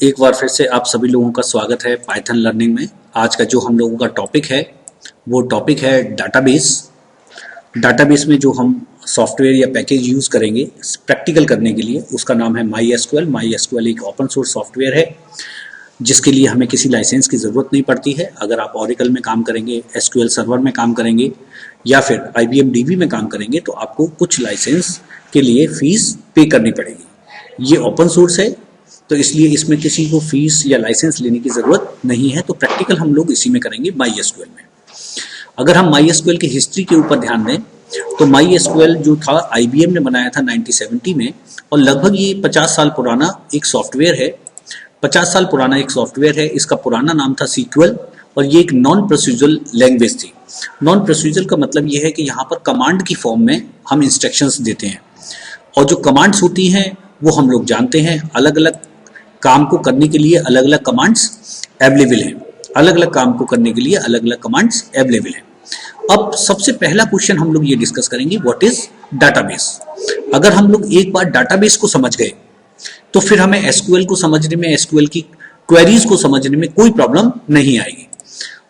एक बार फिर से आप सभी लोगों का स्वागत है पाइथन लर्निंग में। आज का जो हम लोगों का टॉपिक है वो टॉपिक है डाटाबेस। डाटाबेस में जो हम सॉफ्टवेयर या पैकेज यूज़ करेंगे प्रैक्टिकल करने के लिए उसका नाम है MySQL। MySQL एक ओपन सोर्स सॉफ्टवेयर है जिसके लिए हमें किसी लाइसेंस की ज़रूरत नहीं पड़ती है। अगर आप ओरेकल में काम करेंगे, SQL सर्वर में काम करेंगे या फिर IBM DB में काम करेंगे तो आपको कुछ लाइसेंस के लिए फ़ीस पे करनी पड़ेगी। ये ओपन सोर्स है तो इसलिए इसमें किसी को फीस या लाइसेंस लेने की ज़रूरत नहीं है। तो प्रैक्टिकल हम लोग इसी में करेंगे MySQL में। अगर हम MySQL की हिस्ट्री के ऊपर ध्यान दें तो MySQL जो था IBM ने बनाया था 1970 में और लगभग ये 50 साल पुराना एक सॉफ्टवेयर है। 50 साल पुराना एक सॉफ्टवेयर है। इसका पुराना नाम था SQL और ये एक नॉन प्रोसीजरल लैंग्वेज थी। नॉन प्रोसीजरल का मतलब ये है कि यहाँ पर कमांड की फॉर्म में हम इंस्ट्रक्शंस देते हैं और जो कमांड्स होती हैं वो हम लोग जानते हैं। अलग अलग काम को करने के लिए अलग अलग कमांड्स अवेलेबल हैं। अलग अलग काम को करने के लिए अलग अलग कमांड्स अवेलेबल हैं। अब सबसे पहला क्वेश्चन हम लोग ये डिस्कस करेंगे, व्हाट इज डाटाबेस। अगर हम लोग एक बार डाटाबेस को समझ गए तो फिर हमें एसक्यूएल को समझने में, एसक्यूएल की क्वेरीज को समझने में कोई प्रॉब्लम नहीं आएगी।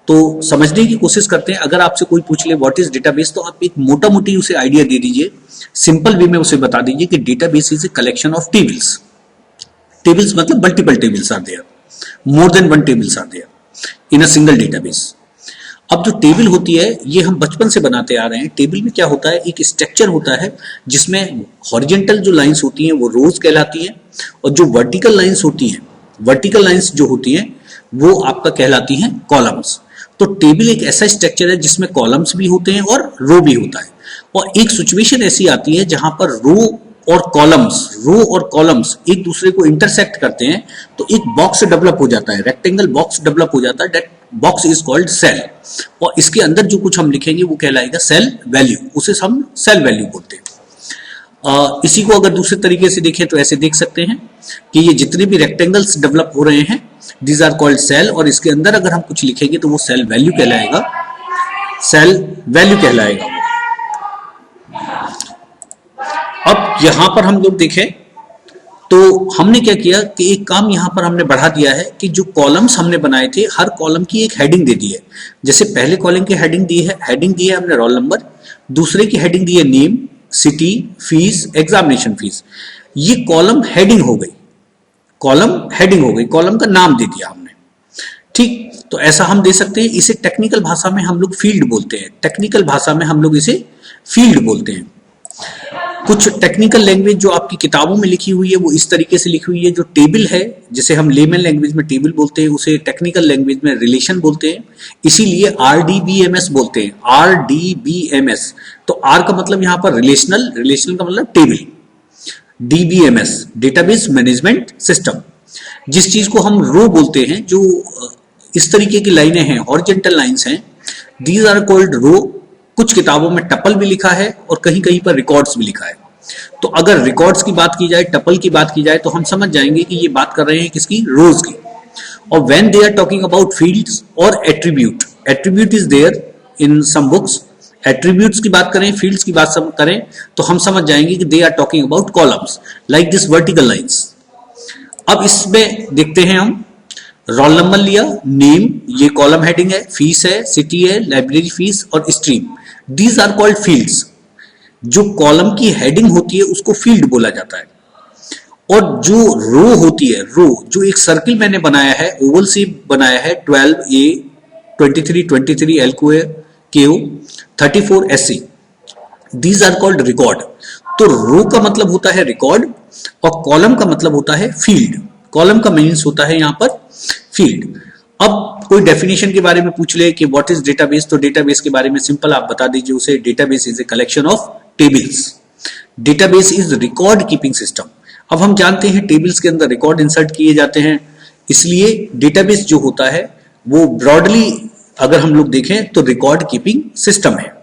तो समझने की कोशिश करते हैं। अगर आपसे कोई पूछ ले व्हाट इज डेटाबेस तो आप एक मोटा मोटी उसे आइडिया दे दीजिए। सिंपल वे में उसे बता दीजिए कि database is a collection of tables. Tables मतलब multiple tables are there, more than one tables are there in a single database. अब जो टेबल होती है ये हम बचपन से बनाते आ रहे हैं। टेबल में क्या होता है, एक स्ट्रक्चर होता है जिसमें हॉरिजॉन्टल जो लाइंस होती हैं वो रोज कहलाती हैं और जो वर्टिकल लाइंस होती हैं, वर्टिकल लाइंस जो होती हैं वो आपका कहलाती हैं कॉलम्स। तो टेबल एक ऐसा स्ट्रक्चर है जिसमें कॉलम्स भी होते हैं और रो भी होता है। और एक सिचुएशन ऐसी आती है जहां पर रो और कॉलम्स एक दूसरे को इंटरसेक्ट करते हैं तो एक बॉक्स डेवलप हो जाता है, रेक्टेंगल बॉक्स डेवलप हो जाता है। That box is called cell और इसके अंदर जो कुछ हम लिखेंगे वो कहलाएगा सेल वैल्यू। उसे हम सेल वैल्यू बोलते हैं। इसी को अगर दूसरे तरीके से देखें तो ऐसे देख सकते हैं कि ये जितने भी रेक्टेंगल्स डेवलप हो रहे हैं दीज आर कॉल्ड सेल और इसके अंदर अगर हम कुछ लिखेंगे तो वो सेल वैल्यू कहलाएगा, सेल वैल्यू कहलाएगा। अब यहां पर हम लोग देखें तो हमने क्या किया कि एक काम यहां पर हमने बढ़ा दिया है कि जो कॉलम्स हमने बनाए थे हर कॉलम की एक हेडिंग दे दी है। जैसे पहले कॉलम की हेडिंग दी है हमने रोल नंबर, दूसरे की हेडिंग दी है name, city, fees, examination fees. ये कॉलम हेडिंग हो गई, कॉलम हेडिंग हो गई, कॉलम का नाम दे दिया हमने। ठीक, तो ऐसा हम दे सकते हैं। इसे टेक्निकल भाषा में हम लोग फील्ड बोलते हैं। टेक्निकल भाषा में हम लोग इसे फील्ड बोलते हैं। कुछ टेक्निकल लैंग्वेज जो आपकी किताबों में लिखी हुई है वो इस तरीके से लिखी हुई है। जो टेबल है जिसे हम लेमन लैंग्वेज में टेबल बोलते हैं उसे टेक्निकल लैंग्वेज में रिलेशन बोलते हैं। इसीलिए RDBMS बोलते हैं, RDBMS। तो R का मतलब यहाँ पर रिलेशनल, रिलेशनल का मतलब table, DBMS database management system. जिस चीज को हम रो बोलते हैं, जो इस तरीके की लाइनें हैं, हॉरिजॉन्टल लाइंस हैं, दीज आर कॉल्ड रो। कुछ किताबों में टपल भी लिखा है और कहीं कहीं पर रिकॉर्ड्स भी लिखा है। तो अगर रिकॉर्ड्स की बात की जाए, टपल की बात की जाए तो हम समझ जाएंगे कि ये बात कर रहे हैं किसकी, रोज की। और when they are talking about fields और attribute, attribute is there in some books. Attributes की बात करें, फील्ड्स की बात करें तो हम समझ जाएंगे कि they are talking about columns like this vertical lines. अब इसमें देखते हैं हम, रोल नंबर लिया, नेम ये कॉलम हेडिंग है, फीस है, सिटी है, लाइब्रेरी फीस और stream, these are called fields. जो कॉलम की हेडिंग होती है उसको फील्ड बोला जाता है। और जो रो होती है, रो जो एक सर्किल मैंने बनाया है, ओवल शेप बनाया है, 12A 23 LQA KO 34 SC, these are called record. तो रो का मतलब होता है रिकॉर्ड और कॉलम का मतलब होता है फील्ड। कॉलम का मीन्स होता है यहां पर फील्ड। अब कोई डेफिनेशन के बारे में पूछ ले कि व्हाट इज डेटाबेस, तो डेटाबेस के बारे में सिंपल आप बता दीजिए उसे, database is a collection of tables. Database is record keeping system. अब हम जानते हैं टेबल्स के अंदर रिकॉर्ड इंसर्ट किए जाते हैं, इसलिए डेटाबेस जो होता है वो ब्रॉडली अगर हम लोग देखें तो रिकॉर्ड कीपिंग सिस्टम है।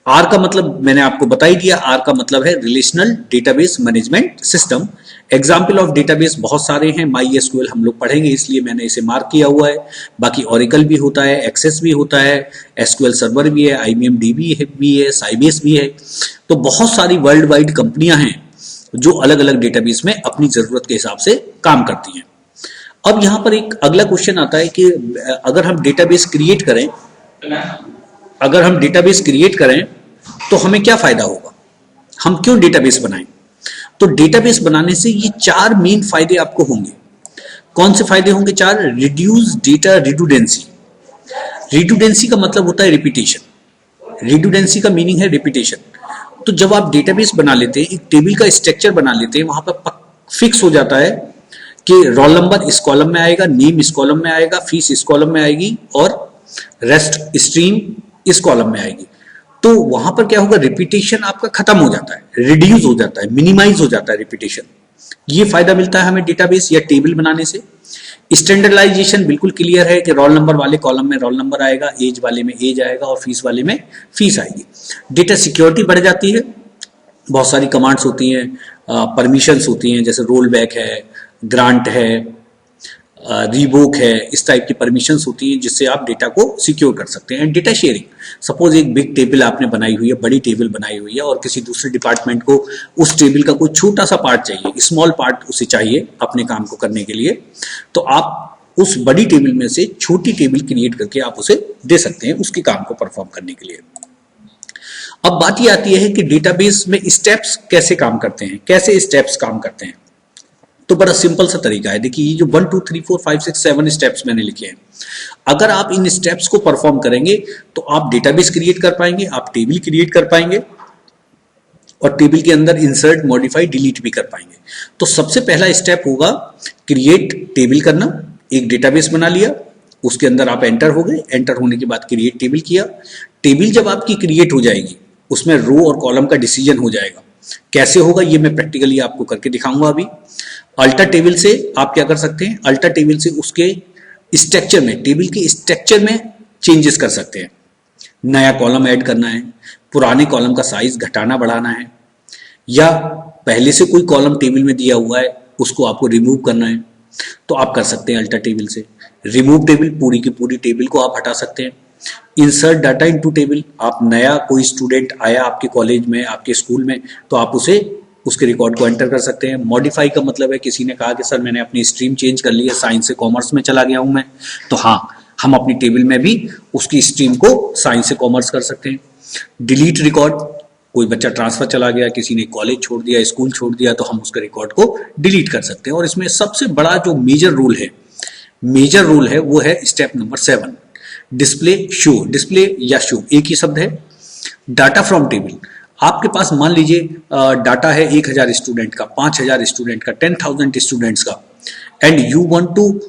आर का मतलब मैंने आपको बता ही दिया, आर का मतलब है relational database management system. Example of database बहुत सारे हैं। MySQL हम लोग पढ़ेंगे इसलिए मैंने इसे मार्क किया हुआ है। बाकी ओरेकल भी होता है, एक्सेस भी होता है, SQL सर्वर भी है, IBM DB भी है, साइबेस भी है। तो बहुत सारी वर्ल्ड वाइड कंपनियां हैं जो अलग अलग डेटाबेस में अपनी जरूरत के हिसाब से काम करती हैं। अब यहाँ पर एक अगला क्वेश्चन आता है कि अगर हम डेटाबेस क्रिएट करें अगर हम डेटाबेस क्रिएट करें तो हमें क्या फायदा होगा, हम क्यों डेटाबेस बनाएं। तो डेटाबेस बनाने से ये 4 मेन फायदे आपको होंगे। कौन से फायदे होंगे? 4। Reduce data रिडुडेंसी। रिडुडेंसी का मतलब होता है रिपीटेशन। रिडुडेंसी का मीनिंग है रिपीटेशन। तो जब आप डेटाबेस बना लेते हैं, एक टेबल का स्ट्रक्चर बना लेते हैं, वहां पर फिक्स हो जाता है कि रोल नंबर इस कॉलम में आएगा, नेम इस कॉलम में आएगा, फीस इस कॉलम में आएगी और रेस्ट स्ट्रीम इस कॉलम में आएगी। तो वहां पर क्या होगा, रिपीटेशन आपका खत्म हो जाता है, रिड्यूस हो जाता है, मिनिमाइज हो जाता है रिपीटेशन। ये फायदा मिलता है हमें डेटाबेस या टेबल बनाने से। स्टैंडर्डाइजेशन बिल्कुल क्लियर है कि रोल नंबर वाले कॉलम में रोल नंबर आएगा, एज वाले में एज आएगा और फीस वाले में फीस आएगी। डेटा सिक्योरिटी बढ़ जाती है। बहुत सारी कमांड्स होती हैं, परमिशंस होती हैं, जैसे रोल बैक है, ग्रांट है, रिवोक है, इस टाइप की परमिशंस होती हैं जिससे आप डेटा को सिक्योर कर सकते हैं। डेटा शेयरिंग, सपोज एक बिग टेबल आपने बनाई हुई है, बड़ी टेबल बनाई हुई है और किसी दूसरे डिपार्टमेंट को उस टेबल का कोई छोटा सा पार्ट चाहिए, स्मॉल पार्ट उसे चाहिए अपने काम को करने के लिए, तो आप उस बड़ी टेबल में से छोटी टेबल क्रिएट करके आप उसे दे सकते हैं उसके काम को परफॉर्म करने के लिए। अब बात ये आती है कि डेटाबेस में स्टेप्स कैसे काम करते हैं, कैसे स्टेप्स काम करते हैं। तो बड़ा सिंपल सा तरीका है। देखिए, ये जो 1 2 3 4 5 6 7 स्टेप्स मैंने लिखे हैं, अगर आप इन स्टेप्स को परफॉर्म करेंगे तो आप डेटाबेस क्रिएट कर पाएंगे, आप टेबल क्रिएट कर पाएंगे और टेबल के अंदर इंसर्ट, मॉडिफाई, डिलीट भी कर पाएंगे। तो सबसे पहला स्टेप होगा क्रिएट टेबल करना। एक डेटाबेस बना लिया, उसके अंदर आप एंटर हो गए, एंटर होने के बाद क्रिएट टेबल किया। टेबल जब आपकी क्रिएट हो जाएगी, उसमें रो और कॉलम का डिसीजन हो जाएगा। कैसे होगा ये मैं प्रैक्टिकली आपको करके दिखाऊंगा अभी। अल्टर टेबल से आप क्या कर सकते हैं, अल्टर टेबल से उसके स्ट्रक्चर में, टेबल के स्ट्रक्चर में चेंजेस कर सकते हैं। नया कॉलम ऐड करना है, पुराने कॉलम का साइज घटाना बढ़ाना है, या पहले से कोई कॉलम टेबल में दिया हुआ है उसको आपको रिमूव करना है, तो आप कर सकते हैं अल्टर टेबल से। रिमूव टेबल, पूरी की पूरी टेबल को आप हटा सकते हैं। इंसर्ट डाटा इनटू टेबल, आप नया कोई स्टूडेंट आया आपके कॉलेज में, आपके स्कूल में, तो आप उसे उसके रिकॉर्ड को एंटर कर सकते हैं। मॉडिफाई का मतलब है किसी ने कहा कि सर मैंने अपनी स्ट्रीम चेंज कर ली है, साइंस से कॉमर्स में चला गया हूं मैं, तो हाँ, हम अपनी टेबल में भी उसकी स्ट्रीम को साइंस से कॉमर्स कर सकते हैं। डिलीट रिकॉर्ड, कोई बच्चा ट्रांसफर चला गया, किसी ने कॉलेज छोड़ दिया, स्कूल छोड़ दिया, तो हम उसके रिकॉर्ड को डिलीट कर सकते हैं। और इसमें सबसे बड़ा जो मेजर रूल है वो है step number 7, display show. Display या शो एक ही शब्द है। डाटा फ्रॉम टेबल, आपके पास मान लीजिए डाटा है 1000 स्टूडेंट का, 5000 स्टूडेंट का, 10,000 स्टूडेंट्स का, and you want to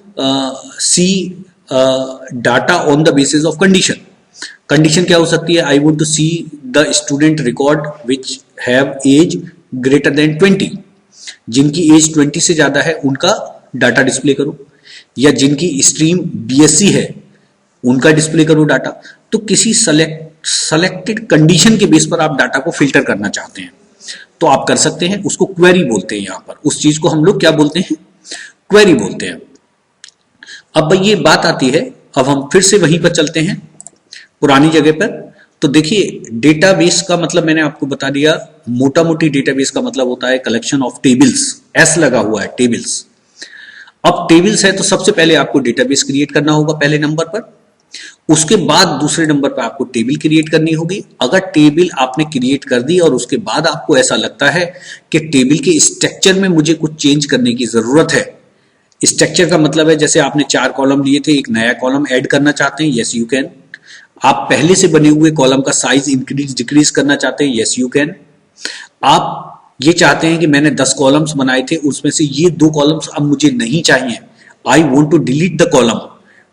see data on the basis of condition. Condition क्या हो सकती है, I want to see the student record which have age greater than 20, जिनकी एज 20 से ज्यादा है उनका डाटा डिस्प्ले करो, या जिनकी स्ट्रीम बीएससी है उनका डिस्प्ले करो डाटा। तो किसी सेलेक्टेड कंडीशन के बेस पर आप डाटा को फिल्टर करना चाहते हैं तो आप कर सकते हैं, उसको क्वेरी बोलते हैं। यहां पर उस चीज को हम लोग क्या बोलते हैं, क्वेरी बोलते हैं। अब ये बात आती है, अब हम फिर से वहीं पर चलते हैं पुरानी जगह पर। तो देखिए, डेटाबेस का मतलब मैंने आपको बता दिया, मोटा मोटी डेटाबेस का मतलब होता है कलेक्शन ऑफ टेबल्स, एस लगा हुआ है, टेबल्स। अब टेबल्स है तो सबसे पहले आपको डेटाबेस क्रिएट करना होगा पहले नंबर पर, उसके बाद दूसरे नंबर पर आपको टेबल क्रिएट करनी होगी। अगर टेबल आपने क्रिएट कर दी और उसके बाद आपको ऐसा लगता है कि टेबल के स्ट्रक्चर में मुझे कुछ चेंज करने की जरूरत है, स्ट्रक्चर का मतलब है जैसे आपने 4 कॉलम लिए थे, एक नया कॉलम ऐड करना चाहते हैं, यस यू कैन। आप पहले से बने हुए कॉलम का साइज इंक्रीज डिक्रीज करना चाहते हैं, यस यू कैन। आप ये चाहते हैं कि मैंने 10 कॉलम्स बनाए थे, उसमें से ये 2 कॉलम्स अब मुझे नहीं चाहिए, I want to delete the column,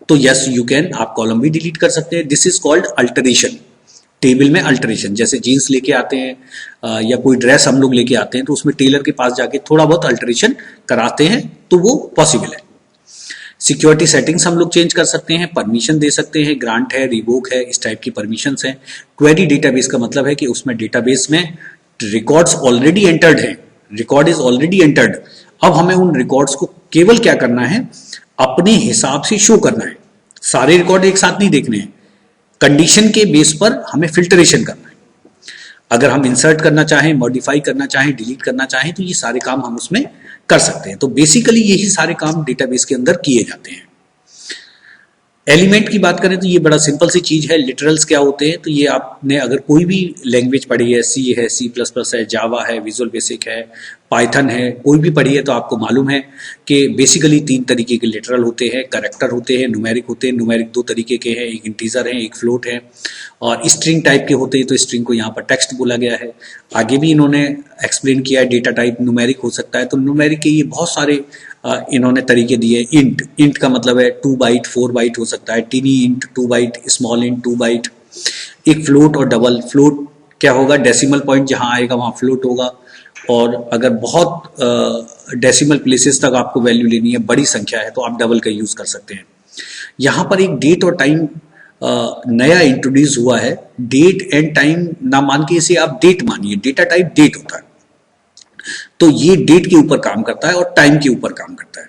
तो यस यू कैन, आप कॉलम भी डिलीट कर सकते हैं। This is called alteration. Table में अल्टरेशन, जैसे जीन्स लेके आते हैं या कोई ड्रेस हम लोग लेके आते हैं तो उसमें टेलर के पास जाके थोड़ा बहुत अल्टरेशन कराते हैं, तो वो पॉसिबल है। सिक्योरिटी सेटिंग्स हम लोग चेंज कर सकते हैं, परमिशन दे सकते हैं, ग्रांट है, रिवोक है, इस टाइप की परमिशंस हैं। क्वेरी डेटाबेस का मतलब है कि उसमें डेटाबेस में रिकॉर्ड्स ऑलरेडी एंटर्ड हैं, रिकॉर्ड इज ऑलरेडी एंटर्ड। अब हमें उन रिकॉर्ड्स को केवल क्या करना है, अपने हिसाब से शो करना है। सारे रिकॉर्ड एक साथ नहीं देखने हैं, कंडीशन के बेस पर हमें फिल्टरेशन करना है। अगर हम इंसर्ट करना चाहें, मॉडिफाई करना चाहें, डिलीट करना चाहें, तो ये सारे काम हम उसमें कर सकते हैं। तो बेसिकली यही सारे काम डेटाबेस के अंदर किए जाते हैं। एलिमेंट की बात करें तो ये बड़ा सिंपल सी चीज है। लिटरल्स क्या होते हैं, तो ये आपने अगर कोई भी लैंग्वेज पढ़ी है, सी है, C++ है, जावा है, विजुअल बेसिक है, पाइथन है, कोई भी पढ़ी है तो आपको मालूम है कि बेसिकली 3 तरीके के लिटरल होते हैं, कैरेक्टर होते हैं, न्यूमेरिक होते हैं। न्यूमेरिक 2 तरीके के हैं, एक इंटीजर है, एक फ्लोट है, और स्ट्रिंग टाइप के होते हैं, तो स्ट्रिंग को यहाँ पर टेक्स्ट बोला गया है। आगे भी इन्होंने एक्सप्लेन किया है, डेटा टाइप न्यूमेरिक हो सकता है, तो न्यूमेरिक के ये बहुत सारे इन्होंने तरीके दिए। इंट का मतलब है 2 बाइट 4 बाइट हो सकता है, tiny int 2 byte, small int 2 byte. एक फ्लोट और डबल। फ्लोट क्या होगा, डेसिमल पॉइंट जहां आएगा वहां फ्लोट होगा, और अगर बहुत डेसिमल प्लेसेस तक आपको वैल्यू लेनी है, बड़ी संख्या है, तो आप डबल का यूज कर सकते हैं। यहाँ पर एक डेट और टाइम नया इंट्रोड्यूस हुआ है। डेट एंड टाइम ना मान के इसे आप डेट मानिए, डेटा टाइप डेट होता है, तो ये डेट के ऊपर काम करता है और टाइम के ऊपर काम करता है।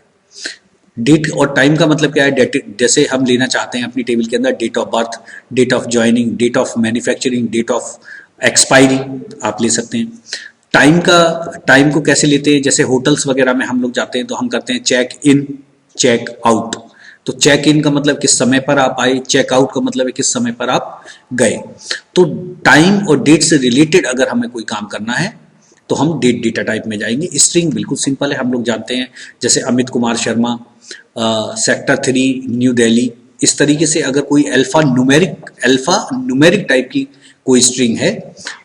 डेट और टाइम का मतलब क्या है, जैसे हम लेना चाहते हैं अपनी टेबल के अंदर date of birth, date of joining, date of manufacturing, date of expiry आप ले सकते हैं। टाइम को कैसे लेते हैं, जैसे होटल्स वगैरह में हम लोग जाते हैं तो हम करते हैं चेक इन चेक आउट। तो चेक इन का मतलब किस समय पर आप आए, चेक आउट का मतलब है किस समय पर आप गए। तो टाइम और डेट से रिलेटेड अगर हमें कोई काम करना है तो हम डेट डेटा टाइप में जाएंगे। स्ट्रिंग बिल्कुल सिंपल है, हम लोग जानते हैं, जैसे अमित कुमार शर्मा, सेक्टर 3 न्यू दिल्ली, इस तरीके से अगर कोई अल्फा न्यूमेरिक टाइप की कोई स्ट्रिंग है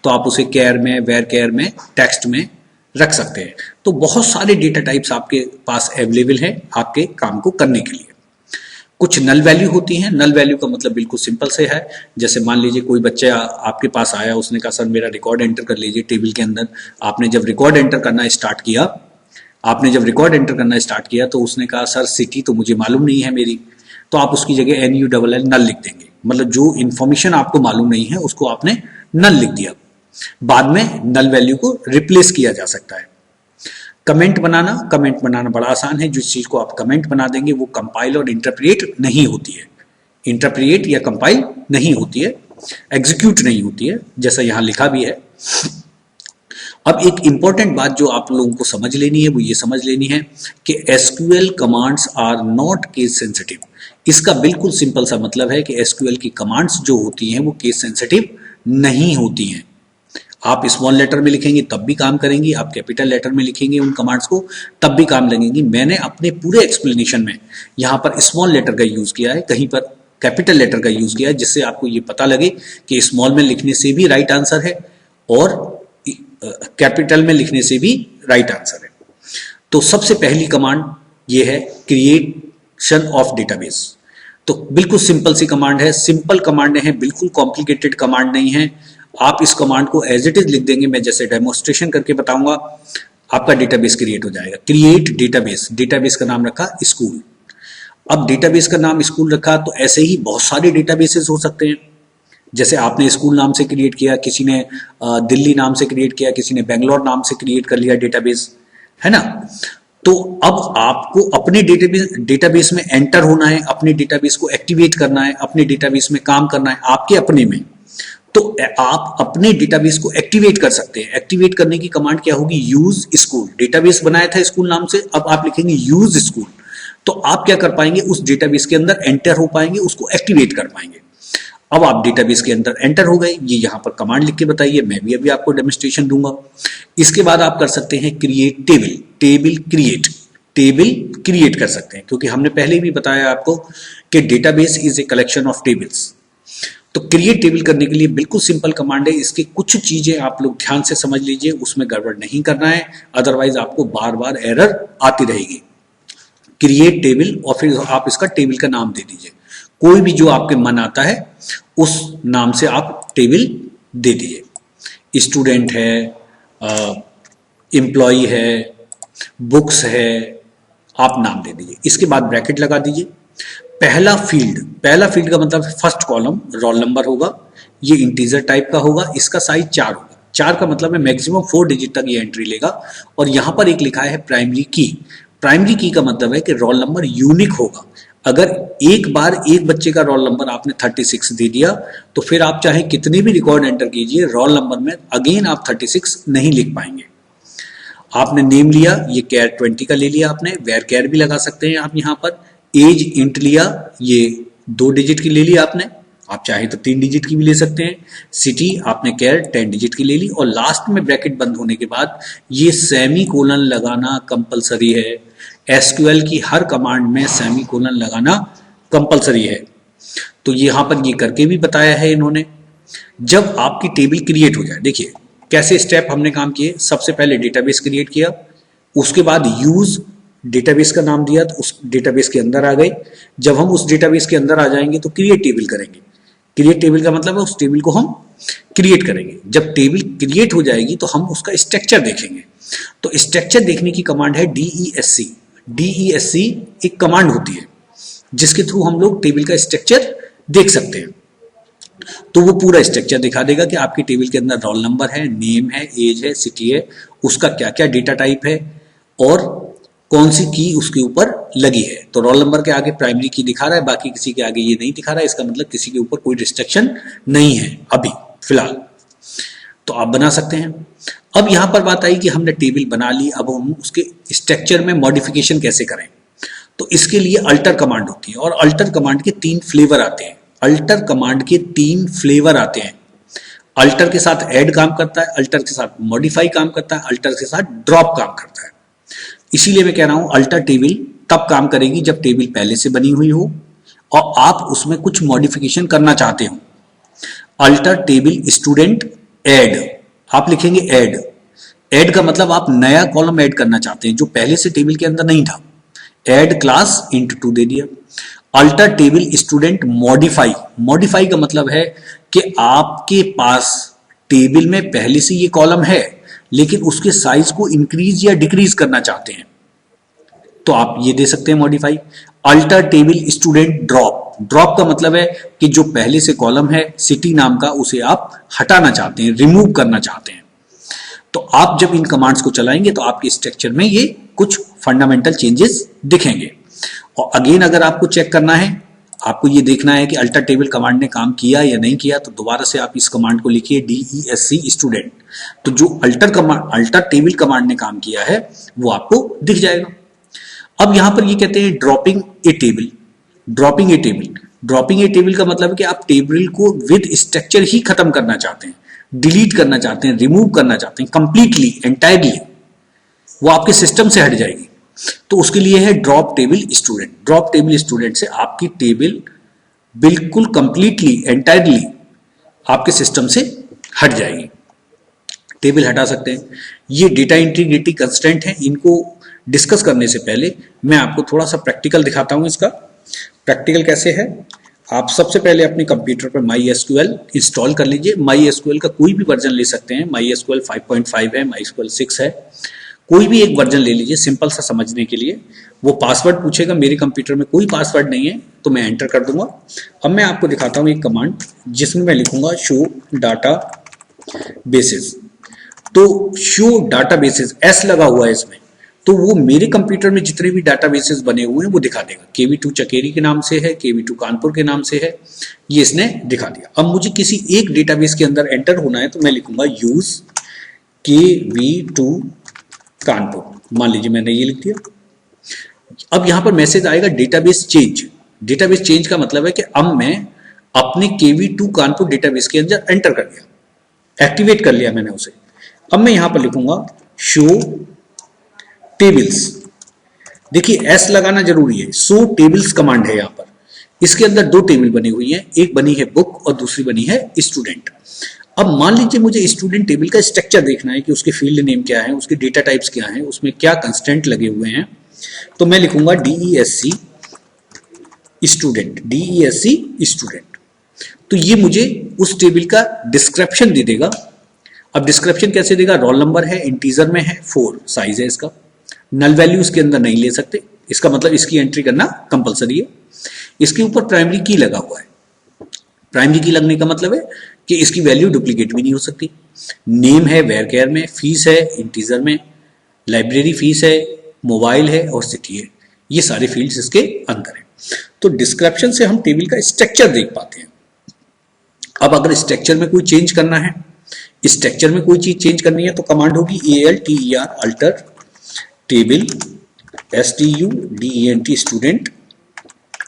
तो आप उसे केयर में, वेयर केयर में, टेक्स्ट में रख सकते हैं। तो बहुत सारे डेटा टाइप्स आपके पास अवेलेबल हैं आपके काम को करने के लिए। कुछ नल वैल्यू होती हैं। नल वैल्यू का मतलब बिल्कुल सिंपल से है, जैसे मान लीजिए कोई बच्चा आपके पास आया, उसने कहा सर मेरा रिकॉर्ड एंटर कर लीजिए टेबल के अंदर। आपने जब रिकॉर्ड एंटर करना स्टार्ट किया तो उसने कहा सर सिटी तो मुझे मालूम नहीं है मेरी, तो आप उसकी जगह NULL नल लिख देंगे। मतलब जो इन्फॉर्मेशन आपको मालूम नहीं है उसको आपने नल लिख दिया। बाद में नल वैल्यू को रिप्लेस किया जा सकता है। कमेंट बनाना बड़ा आसान है। जिस चीज को आप कमेंट बना देंगे वो कंपाइल और इंटरप्रिएट नहीं होती है, इंटरप्रिएट या कंपाइल नहीं होती है, एग्जीक्यूट नहीं होती है, जैसा यहां लिखा भी है। अब एक इंपॉर्टेंट बात जो आप लोगों को समझ लेनी है वो ये समझ लेनी है कि SQL commands are not case sensitive. इसका बिल्कुल सिंपल सा मतलब है कि SQL की कमांड्स जो होती हैं वो केस सेंसिटिव नहीं होती हैं। आप स्मॉल लेटर में लिखेंगे तब भी काम करेंगी, आप कैपिटल लेटर में लिखेंगे उन कमांड्स को तब भी काम लगेंगी। मैंने अपने पूरे एक्सप्लेनेशन में यहाँ पर स्मॉल लेटर का यूज किया है, कहीं पर कैपिटल लेटर का यूज किया है, जिससे आपको ये पता लगे कि स्मॉल में लिखने से भी राइट आंसर है और कैपिटल में लिखने से भी राइट आंसर है। तो सबसे पहली कमांड ये है क्रिएशन ऑफ डेटाबेस। तो बिल्कुल सिंपल सी कमांड है, सिंपल कमांड है, बिल्कुल कॉम्प्लिकेटेड कमांड नहीं है। आप इस कमांड को एज इट इज लिख देंगे, मैं जैसे डेमोन्स्ट्रेशन करके बताऊंगा, आपका डेटाबेस क्रिएट हो जाएगा। क्रिएट डेटाबेस, डेटाबेस का नाम रखा स्कूल। अब डेटाबेस का नाम स्कूल रखा तो ऐसे ही बहुत सारे डेटाबेसेस हो सकते हैं। जैसे आपने स्कूल नाम से क्रिएट किया, किसी ने दिल्ली नाम से क्रिएट किया, किसी ने बेंगलोर नाम से क्रिएट कर लिया डेटाबेस, है ना। तो अब आपको अपने डेटाबेस में एंटर होना है, अपने डेटाबेस को एक्टिवेट करना है, अपने डेटाबेस में काम करना है आपके अपने में। तो आप अपने डेटाबेस को एक्टिवेट कर सकते हैं। एक्टिवेट करने की कमांड क्या होगी, यूज स्कूल। डेटाबेस बनाया था स्कूल नाम से, अब आप लिखेंगे यूज स्कूल। तो आप क्या कर पाएंगे, उस डेटाबेस के अंदर एंटर हो पाएंगे, उसको एक्टिवेट कर पाएंगे। अब आप डेटाबेस के अंदर एंटर हो गए, ये यहां पर कमांड लिख के बताइए, मैं भी अभी आपको डेमोन्स्ट्रेशन दूंगा। इसके बाद आप कर सकते हैं क्रिएट टेबल। टेबल क्रिएट कर सकते हैं, क्योंकि हमने पहले भी बताया आपको कि database is a collection of tables. तो क्रिएट टेबल करने के लिए बिल्कुल सिंपल कमांड है। इसकी कुछ चीजें आप लोग ध्यान से समझ लीजिए, उसमें गड़बड़ नहीं करना है, अदरवाइज आपको बार बार एरर आती रहेगी। क्रिएट टेबल और फिर आप इसका टेबल का नाम दे दीजिए, कोई भी जो आपके मन आता है उस नाम से आप टेबल दे दीजिए। स्टूडेंट है, एम्प्लॉय है, बुक्स है, आप नाम दे दीजिए। इसके बाद ब्रैकेट लगा दीजिए। पहला फील्ड का मतलब फर्स्ट कॉलम रोल नंबर होगा, ये इंटीजर टाइप का होगा, इसका साइज 4 होगा। 4 का मतलब है मैक्सिमम 4 डिजिट तक ये एंट्री लेगा। और यहां पर एक लिखा है प्राइमरी की। प्राइमरी की का मतलब है कि रोल नंबर यूनिक होगा। अगर एक बार एक बच्चे का रोल नंबर आपने 36 दे दिया तो फिर आप चाहे कितने भी रिकॉर्ड एंटर कीजिए, रोल नंबर में अगेन आप 36 नहीं लिख पाएंगे। आपने नेम लिया, ये कैर 20 का ले लिया आपने, वेर कैर भी लगा सकते हैं आप यहाँ पर। एज इंट लिया, ये 2 डिजिट की ले लिया आपने, आप चाहे तो 3 डिजिट की भी ले सकते हैं। सिटी आपने कैर 10 डिजिट की ले ली, और लास्ट में ब्रैकेट बंद होने के बाद ये सेमी कोलन लगाना कंपलसरी है। एसक्यूएल की हर कमांड में सेमी कोलन लगाना कंपलसरी है। तो यहाँ पर ये करके भी बताया है इन्होंने। जब आपकी टेबल क्रिएट हो जाए, देखिए कैसे स्टेप हमने काम किए। सबसे पहले डेटाबेस क्रिएट किया, उसके बाद यूज डेटाबेस का नाम दिया, तो उस डेटाबेस के अंदर आ गए। जब हम उस डेटाबेस के अंदर आ जाएंगे तो क्रिएट टेबल करेंगे। क्रिएट टेबल का मतलब है उस टेबल को हम क्रिएट करेंगे। जब टेबल क्रिएट हो जाएगी तो हम उसका स्ट्रक्चर देखेंगे। तो स्ट्रक्चर देखने की कमांड है DESC। DESC एक कमांड होती है जिसके थ्रू हम लोग टेबल का स्ट्रक्चर देख सकते हैं। तो वो पूरा स्ट्रक्चर दिखा देगा कि आपकी टेबल के अंदर रोल नंबर है, नेम है, एज है, सिटी है, उसका क्या क्या डेटा टाइप है और कौन सी की उसके ऊपर लगी है। तो रोल नंबर के आगे प्राइमरी की दिखा रहा है, बाकी किसी के आगे ये नहीं दिखा रहा है। इसका मतलब किसी के ऊपर कोई रिस्ट्रिक्शन नहीं है अभी फिलहाल। तो आप बना सकते हैं। अब यहां पर बात आई कि हमने टेबल बना ली, अब हम उसके स्ट्रक्चर में मॉडिफिकेशन कैसे करें। तो इसके लिए अल्टर कमांड होती है, और अल्टर कमांड के 3 फ्लेवर आते हैं। अल्टर कमांड के 3 फ्लेवर आते हैं। अल्टर के साथ ऐड काम करता है, अल्टर के साथ मॉडिफाई काम करता है, अल्टर के साथ ड्रॉप काम करता है। इसीलिए मैं कह रहा हूं अल्टर टेबल तब काम करेगी जब टेबल पहले से बनी हुई हो और आप उसमें कुछ मॉडिफिकेशन करना चाहते हो। अल्टर टेबल स्टूडेंट ऐड, आप लिखेंगे ऐड। ऐड का मतलब आप नया कॉलम ऐड करना चाहते हैं जो पहले से टेबल के अंदर नहीं था। ऐड क्लास इंट 2 दे दिया। Alter table student modify, modify का मतलब है कि आपके पास टेबल में पहले से ये कॉलम है लेकिन उसके साइज को इंक्रीज या डिक्रीज करना चाहते हैं, तो आप ये दे सकते हैं modify. Alter table student drop, drop का मतलब है कि जो पहले से कॉलम है सिटी नाम का उसे आप हटाना चाहते हैं, रिमूव करना चाहते हैं। तो आप जब इन कमांड्स को चलाएंगे तो आपके स्ट्रक्चर में ये कुछ फंडामेंटल चेंजेस दिखेंगे। और अगेन अगर आपको चेक करना है, आपको ये देखना है कि अल्टर टेबल कमांड ने काम किया या नहीं किया, तो दोबारा से आप इस कमांड को लिखिए DESC स्टूडेंट। तो जो अल्टर टेबल कमांड ने काम किया है वो आपको दिख जाएगा। अब यहां पर ये कहते हैं ड्रॉपिंग ए टेबल। ड्रॉपिंग ए टेबल, ड्रॉपिंग ए टेबल का मतलब है कि आप टेबल को विद स्ट्रक्चर ही खत्म करना चाहते हैं, डिलीट करना चाहते हैं, रिमूव करना चाहते हैं कंप्लीटली, एंटायरली, वो आपके सिस्टम से हट जाएगी। तो उसके लिए है drop table student. Drop table student से आपकी टेबल बिल्कुल कंप्लीटली, एंटायरली आपके सिस्टम से हट जाएगी। टेबल हटा सकते हैं। ये डेटा इंटीग्रिटी कंस्ट्रेंट है, इनको डिस्कस करने से पहले मैं आपको थोड़ा सा प्रैक्टिकल दिखाता हूं। इसका प्रैक्टिकल कैसे है, आप सबसे पहले अपने कंप्यूटर पर MySQL इंस्टॉल कर लीजिए। MySQL का कोई भी वर्जन ले सकते हैं, MySQL 5.5 है, MySQL 6 है, कोई भी एक वर्जन ले लीजिए सिंपल सा समझने के लिए। वो पासवर्ड पूछेगा, मेरे कंप्यूटर में कोई पासवर्ड नहीं है तो मैं एंटर कर दूंगा। अब मैं आपको दिखाता हूं एक कमांड जिसमें मैं लिखूंगा शो डाटा बेसिस। तो शो डाटा बेसिस एस लगा हुआ है इसमें, तो वो मेरे कंप्यूटर में जितने भी डाटाबेसेस बने हुए हैं वो दिखा देगा। KV2 चकेरी के नाम से है, KV2 कानपुर के नाम से है, ये इसने दिखा दिया। अब मुझे किसी एक डेटाबेस के अंदर एंटर होना है तो मैं लिखूंगा यूज KV2 कानपुर, मान लीजिए मैंने ये लिख दिया। अब यहां पर मैसेज आएगा डेटाबेस चेंज। डेटाबेस चेंज का मतलब है कि अब मैं अपने KV2 कानपुर डेटाबेस के अंदर एंटर कर दिया, एक्टिवेट कर लिया मैंने उसे। अब मैं यहां पर लिखूंगा शो टेबल्स। देखिए एस लगाना जरूरी है, शो टेबल्स कमांड है यहां पर। इसके अंदर 2 टेबल बनी हुई हैं, एक बनी है बुक और दूसरी बनी है स्टूडेंट। अब मान लीजिए मुझे स्टूडेंट टेबल का स्ट्रक्चर देखना है कि उसके फील्ड नेम क्या है, उसके डेटा टाइप्स क्या है, उसमें क्या कंस्टेंट लगे हुए हैं। तो मैं लिखूंगा DESC स्टूडेंट, DESC स्टूडेंट। तो ये मुझे उस टेबल का डिस्क्रिप्शन दे देगा। अब डिस्क्रिप्शन कैसे देगा, रोल नंबर है, इंटीजर में है, 4 साइज है इसका, नल वैल्यू इसके अंदर नहीं ले सकते, इसका मतलब इसकी एंट्री करना कंपलसरी है। इसके ऊपर प्राइमरी की लगा हुआ है। प्राइमरी की लगने का मतलब है कि इसकी वैल्यू डुप्लीकेट भी नहीं हो सकती। नेम है वेयर केयर में, फीस है इंटीजर में, लाइब्रेरी फीस है, मोबाइल है और सिटी है, ये सारे फील्ड्स इसके अंदर है। तो डिस्क्रिप्शन से हम टेबल का स्ट्रक्चर देख पाते हैं। अब अगर स्ट्रक्चर में कोई चेंज करना है, स्ट्रक्चर में कोई चीज चेंज करनी है तो कमांड होगी ALTER alter table STUDENT student,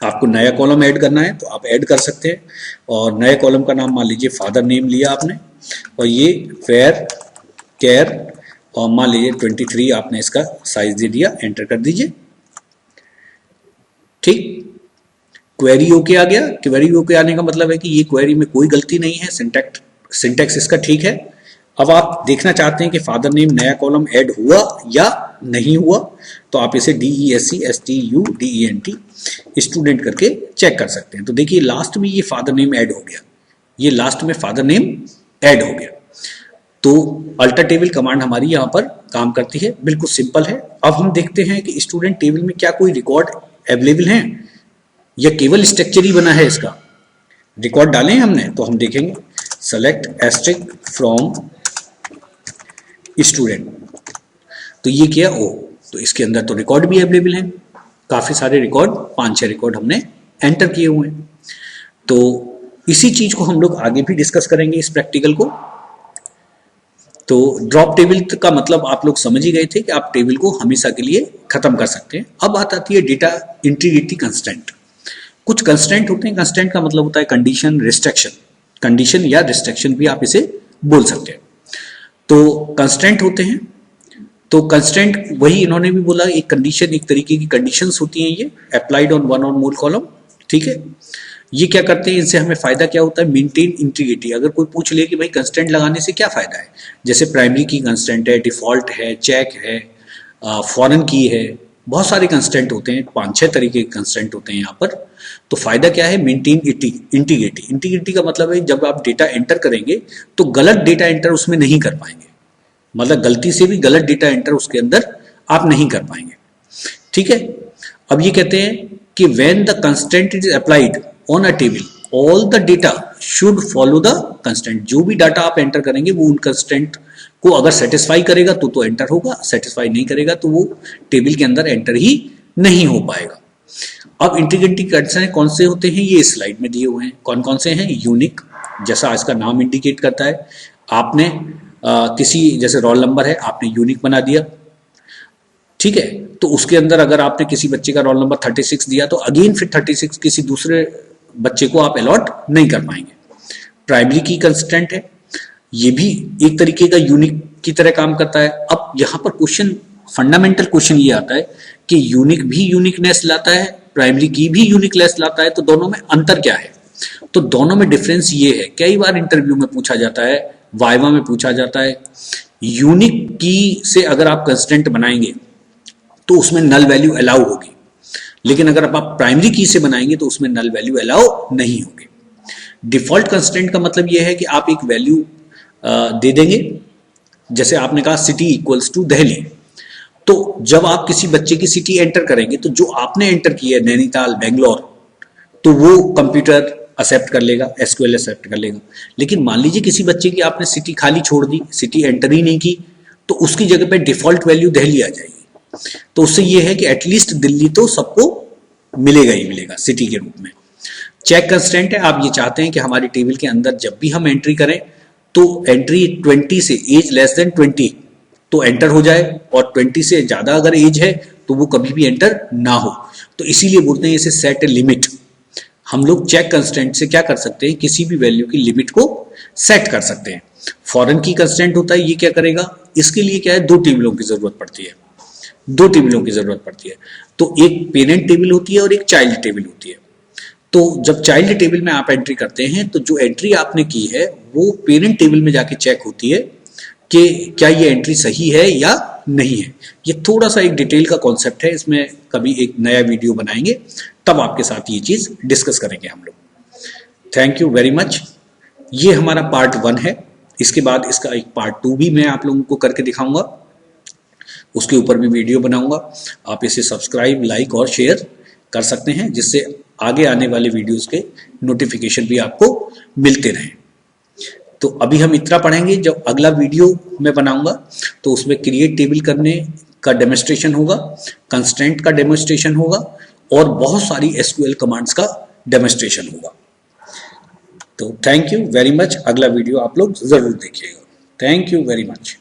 आपको नया कॉलम ऐड करना है तो आप ऐड कर सकते हैं। और नए कॉलम का नाम मान लीजिए फादर नेम लिया आपने, और ये वेयर केयर, और मान लीजिए 23 आपने इसका साइज दे दिया, एंटर कर दीजिए। ठीक, क्वेरी ओके आ गया। क्वेरी ओके आने का मतलब है कि ये क्वेरी में कोई गलती नहीं है, सिंटैक्स इसका ठीक है। अब आप देखना चाहते हैं कि फादर नेम नया कॉलम ऐड हुआ या नहीं हुआ, तो आप इसे DESC STUDENT स्टूडेंट करके चेक कर सकते हैं। तो देखिए लास्ट में ये फादर नेम ऐड हो गया, ये लास्ट में फादर नेम ऐड हो गया। तो अल्टर टेबल कमांड हमारी यहाँ पर काम करती है, बिल्कुल सिंपल है। अब हम देखते हैं कि स्टूडेंट टेबल में क्या कोई रिकॉर्ड अवेलेबल है या केवल स्ट्रक्चर ही बना है, इसका रिकॉर्ड डाले हैं हमने। तो हम देखेंगे सेलेक्ट एस्ट्रिक फ्रॉम स्टूडेंट, तो ये क्या तो इसके अंदर तो रिकॉर्ड भी अवेलेबल हैं, काफी सारे रिकॉर्ड, 5-6 रिकॉर्ड हमने एंटर किए हुए हैं। तो इसी चीज को हम लोग आगे भी डिस्कस करेंगे इस प्रैक्टिकल को। तो ड्रॉप टेबल का मतलब आप लोग समझ ही गए थे कि आप टेबल को हमेशा के लिए खत्म कर सकते हैं। अब बात आती है डेटा इंटीग्रिटी कंस्ट्रेंट। कुछ कंस्ट्रेंट होते हैं, कंस्ट्रेंट का मतलब होता है कंडीशन, रिस्ट्रिक्शन, कंडीशन या रिस्ट्रिक्शन भी आप इसे बोल सकते हैं। तो कंस्ट्रेंट होते हैं, तो कंस्ट्रेंट वही इन्होंने भी बोला, एक कंडीशन, एक तरीके की कंडीशंस होती हैं ये, अप्लाइड ऑन वन और मोर कॉलम। ठीक है, ये क्या करते हैं, इनसे हमें फायदा क्या होता है, मेंटेन इंटीग्रिटी। अगर कोई पूछ ले कि भाई कंस्ट्रेंट लगाने से क्या फायदा है, जैसे प्राइमरी की कंस्ट्रेंट है, डिफॉल्ट है, चेक है, फॉरेन की है, बहुत सारे कंस्ट्रेंट होते हैं, 5-6 तरीके के कंस्ट्रेंट होते हैं यहाँ पर। तो फायदा क्या है, मेंटेन इंटीग्रिटी। इंटीग्रिटी का मतलब है जब आप डेटा एंटर करेंगे तो गलत डेटा एंटर उसमें नहीं कर पाएंगे, मतलब गलती से भी गलत डेटा एंटर उसके अंदर आप नहीं कर पाएंगे। ठीक है, अब ये कहते हैं कि when the constraint is applied on a table all the data should follow the constraint. जो भी डाटा आप एंटर करेंगे वो उन कंस्ट्रेंट को अगर सेटिस्फाई करेगा तो एंटर होगा, सेटिस्फाई नहीं करेगा तो वो टेबल के अंदर एंटर ही नहीं हो पाएगा। अब इंटीग्रिटी कंस्ट्रेंट कौन से होते हैं, ये स्लाइड में दिए हुए हैं। कौन कौन से हैं, यूनिक, जैसा इसका नाम इंडिकेट करता है, आपने किसी जैसे रोल नंबर है आपने यूनिक बना दिया। ठीक है, तो उसके अंदर अगर आपने किसी बच्चे का रोल नंबर 36 दिया तो अगेन फिर 36 किसी दूसरे बच्चे को आप अलॉट नहीं कर पाएंगे। प्राइमरी की कंस्ट्रेंट है, ये भी एक तरीके का यूनिक की तरह काम करता है। अब यहाँ पर क्वेश्चन, फंडामेंटल क्वेश्चन ये आता है कि यूनिक भी यूनिकनेस लाता है, प्राइमरी की भी यूनिकनेस लाता है, तो दोनों में अंतर क्या है। तो दोनों में डिफरेंस ये है, कई बार इंटरव्यू में पूछा जाता है, वाइवा में पूछा जाता है, यूनिक की से अगर आप कंस्ट्रेंट बनाएंगे तो उसमें नल वैल्यू अलाउ होगी, लेकिन अगर आप प्राइमरी की से बनाएंगे तो उसमें नल वैल्यू अलाउ नहीं होगी। डिफॉल्ट कंस्ट्रेंट का मतलब यह है कि आप एक वैल्यू दे देंगे, जैसे आपने कहा सिटी इक्वल्स टू दिल्ली, तो जब आप किसी बच्चे की सिटी एंटर करेंगे तो जो आपने एंटर किया है नैनीताल, बेंगलोर, तो वो कंप्यूटर एक्सेप्ट कर लेगा, SQL एक्सेप्ट कर लेगा। लेकिन मान लीजिए किसी बच्चे की आपने सिटी खाली छोड़ दी, सिटी एंटर ही नहीं की, तो उसकी जगह पे डिफॉल्ट वैल्यू दिल्ली आ जाएगी। तो उससे ये है कि एटलीस्ट दिल्ली तो सबको मिलेगा ही मिलेगा सिटी के रूप में। चेक कंस्ट्रेंट है, आप ये चाहते हैं कि हमारी टेबल के अंदर जब भी हम एंट्री करें तो एंट्री 20 से एज लेस देन 20 तो एंटर हो जाए, और 20 से ज्यादा अगर एज है तो वो कभी भी एंटर ना हो। तो इसीलिए बोलते हैं इसे सेट लिमिट। हम लोग चेक कंस्ट्रेंट से क्या कर सकते हैं, किसी भी वैल्यू की लिमिट को सेट कर सकते हैं। फॉरेन की कंस्ट्रेंट होता है, ये क्या करेगा, इसके लिए क्या है, 2 टेबलों की जरूरत पड़ती है, 2 टेबलों की जरूरत पड़ती है। तो एक पेरेंट टेबल होती है और एक चाइल्ड टेबल होती है। तो जब चाइल्ड टेबल में आप एंट्री करते हैं तो जो एंट्री आपने की है वो पेरेंट टेबल में जाके चेक होती है कि क्या ये एंट्री सही है या नहीं है। ये थोड़ा सा एक डिटेल का कॉन्सेप्ट है, इसमें कभी एक नया वीडियो बनाएंगे तब आपके साथ ये चीज डिस्कस करेंगे हम लोग। Thank you very much. ये हमारा पार्ट 1 है, इसके बाद इसका एक पार्ट 2 भी मैं आप लोगों को करके दिखाऊंगा, उसके ऊपर भी वीडियो बनाऊंगा। आप इसे सब्सक्राइब, लाइक और शेयर कर सकते हैं, जिससे आगे आने वाले वीडियोस के नोटिफिकेशन भी आपको मिलते रहें। तो अभी हम इतना पढ़ेंगे, जब अगला वीडियो मैं बनाऊंगा तो उसमें क्रिएट टेबल करने का डेमोन्स्ट्रेशन होगा, कंस्ट्रेंट का डेमोन्स्ट्रेशन होगा और बहुत सारी SQL कमांड्स का डेमोन्स्ट्रेशन होगा। तो थैंक यू वेरी मच। अगला वीडियो आप लोग जरूर देखिएगा। Thank you very much.